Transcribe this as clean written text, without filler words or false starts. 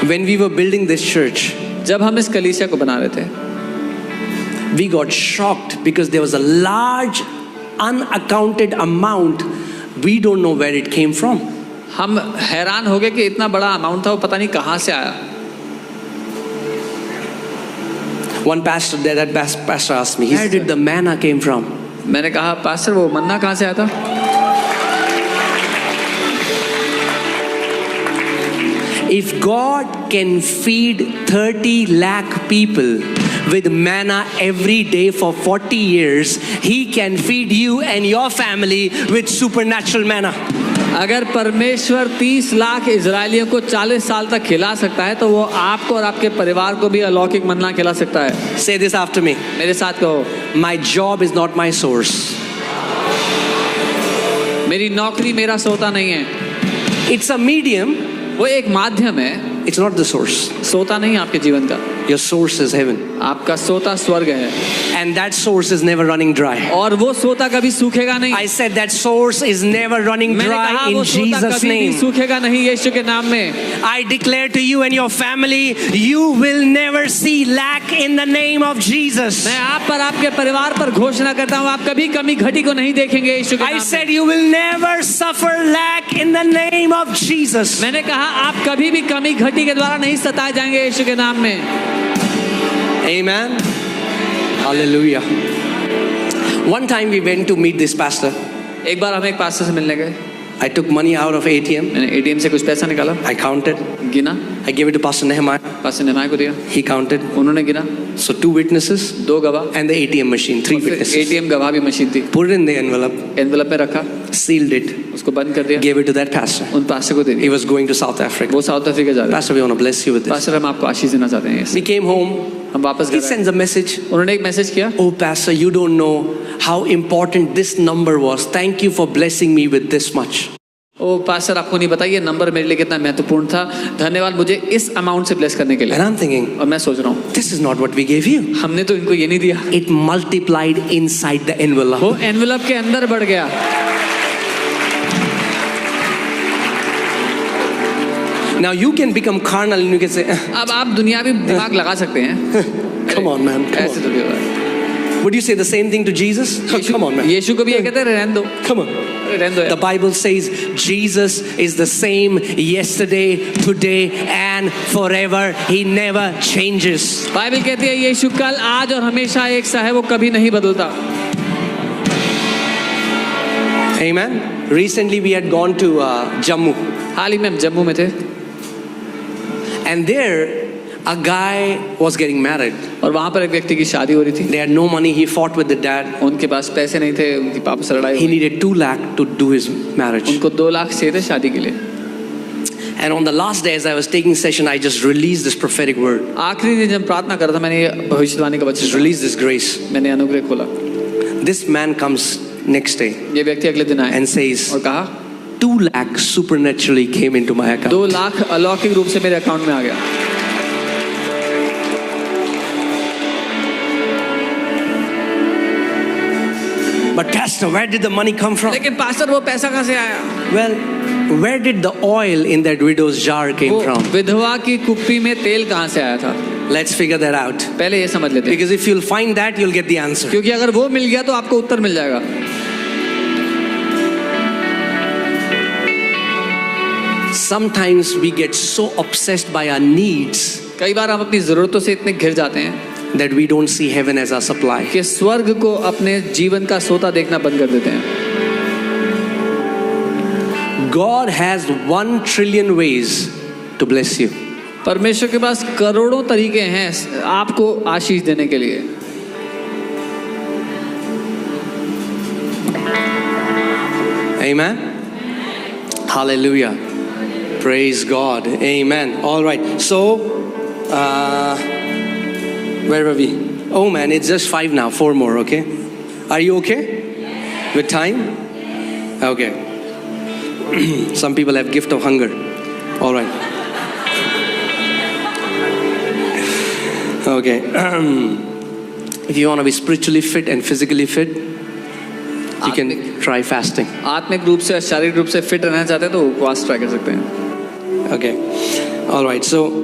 When we were building this church, जब हम इस कलीसिया को बना रहे थे, we got shocked because there was a large unaccounted amount. We don't know where it came from. हम हैरान हो गए कि इतना बड़ा अमाउंट था, वो पता नहीं कहाँ से आया। One pastor, that pastor asked me, where did the manna came from? मैंने कहा, पास्टर वो मन्ना कहाँ से आया था? If God can feed 30 lakh people with manna every day for 40 years, He can feed you and your family with supernatural manna. अगर परमेश्वर 30 लाख इजरायलियों को 40 साल तक खिला सकता है, तो वो आपको और आपके परिवार को भी अलौकिक मन्ना खिला सकता है। Say this after me. मेरे साथ कहो, My job is not my source. मेरी नौकरी मेरा सोता नहीं है। It's a medium. वो एक माध्यम है, It's not the source. सोता नहीं आपके जीवन का। Your source is heaven. आपका सोता स्वर्ग है, And that source is never running dry. और वो सोता कभी सूखेगा नहीं। I said that source is never running मैंने कहा dry वो in सोता Jesus' कभी भी name. सूखेगा नहीं यीशु के नाम में। I declare to you and your family, you will never see lack in the name of Jesus. मैं आप पर, आपके परिवार पर घोषणा करता हूँ, आप कभी कमी घटी को नहीं देखेंगे यीशु के नाम I में। said you will never suffer lack in the name of Jesus. मैंने कहा आप कभी भी कमी घटी के द्वारा नहीं सताए जाएंगे यीशु के नाम में। Amen. Hallelujah. One time we went to meet this pastor. एक बार हम एक पास्टर से मिलने गए। I took money out of ATM. मैंने एटीएम से कुछ पैसा निकाला, I counted. गिना, I gave it to Pastor Nehemiah. Pastor Nehemiah को दिया, He counted. उन्होंने गिना, So 2 witnesses 2 गवाह, and the ATM machine, 3 फिर witnesses. एटीएम गवाह भी मशीन थी। Put it in the envelope, envelope में रखा, sealed it, उसको बंद कर दिया, gave it to that pastor. उन पास्टर को दे He दिया। was going to South Africa. वो साउथ अफ्रीका जा रहे हैं। Pastor, we want to bless you with this. Pastor हम आपको आशीष देना चाहते हैं। We came home. हम वापस He गए। sends a message. उन्होंने एक मैसेज किया, Oh, Pastor, you don't know how important this number was. Thank you for blessing me with this much. ओ पास्टर आपको नहीं पता ये नंबर मेरे लिए कितना महत्वपूर्ण था, धन्यवाद मुझे इस अमाउंट से ब्लेस करने के लिए। And I'm thinking, और मैं सोच रहा हूँ, this is not what we gave you. हमने तो इनको ये नहीं दिया। It multiplied inside the envelope. वो एनवेलप के अंदर बढ़ गया। Now you can become carnal and you can say, अब आप दुनियावी दिमाग लगा सकते हैं। come on, man. Come ऐसे on. तो नहीं होगा। Would you say the same thing to Jesus? Oh, come on, man. यीशु को भी ये कहते हैं, रहने दो, Come on. रहने दो The यार। Bible says Jesus is the same yesterday, today, and forever. He never changes. Bible कहती है यीशु कल, आज और हमेशा एक सा है, वो कभी नहीं बदलता। Amen. Recently we had gone to Jammu. हाल ही में हम जम्मू में थे, And there, a guy was getting married. और वहाँ पर एक व्यक्ति की शादी हो रही थी। They had no money. He fought with the dad. उनके पास पैसे नहीं थे, उनके पापा से लड़ाई He हुई। needed 2 lakh to do his marriage. उनको 2 लाख चाहिए थे शादी के लिए। And on the last day, as I was taking session, I just released this prophetic word. आखिरी दिन जब प्रार्थना कर रहा था, मैंने ये भविष्यवाणी का Just वचन, release this grace. मैंने अनुग्रह खोला। This man comes next day ये व्यक्ति अगले दिन आया and says, और कहा 2 lakh supernaturally came into my account. 2 lakh अलौकिक रूप से मेरे अकाउंट में आ गया। But pastor, where did the money come from? लेकिन पास्टर वो पैसा कहाँ से आया? Well, where did the oil in that widow's jar came वो from? विधवा की कुप्पी में तेल कहाँ से आया था? Let's figure that out. पहले ये समझ लेते हैं, Because if you'll find that, you'll get the answer. क्योंकि अगर वो मिल गया तो आपको उत्तर मिल जाएगा। Sometimes we get so obsessed by our needs कई बार हम अपनी जरूरतों से इतने घिर जाते हैं that we don't see heaven as our supply. कि स्वर्ग को अपने जीवन का सोता देखना बंद कर देते हैं। God has 1 trillion ways to bless you. परमेश्वर के पास करोड़ों तरीके हैं आपको आशीष देने के लिए। Amen. Hallelujah. Praise God. Amen. All right. So, where were we? Oh man, it's just 5 now. 4 more, okay? Are you okay? With time? Okay. Some people have gift of hunger. All right. Okay. If you want to be spiritually fit and physically fit, you can try fasting. आत्मिक रूप से शारीरिक रूप से fit रहना चाहते हैं तो उपवास ट्राई कर सकते हैं। Okay. All right. So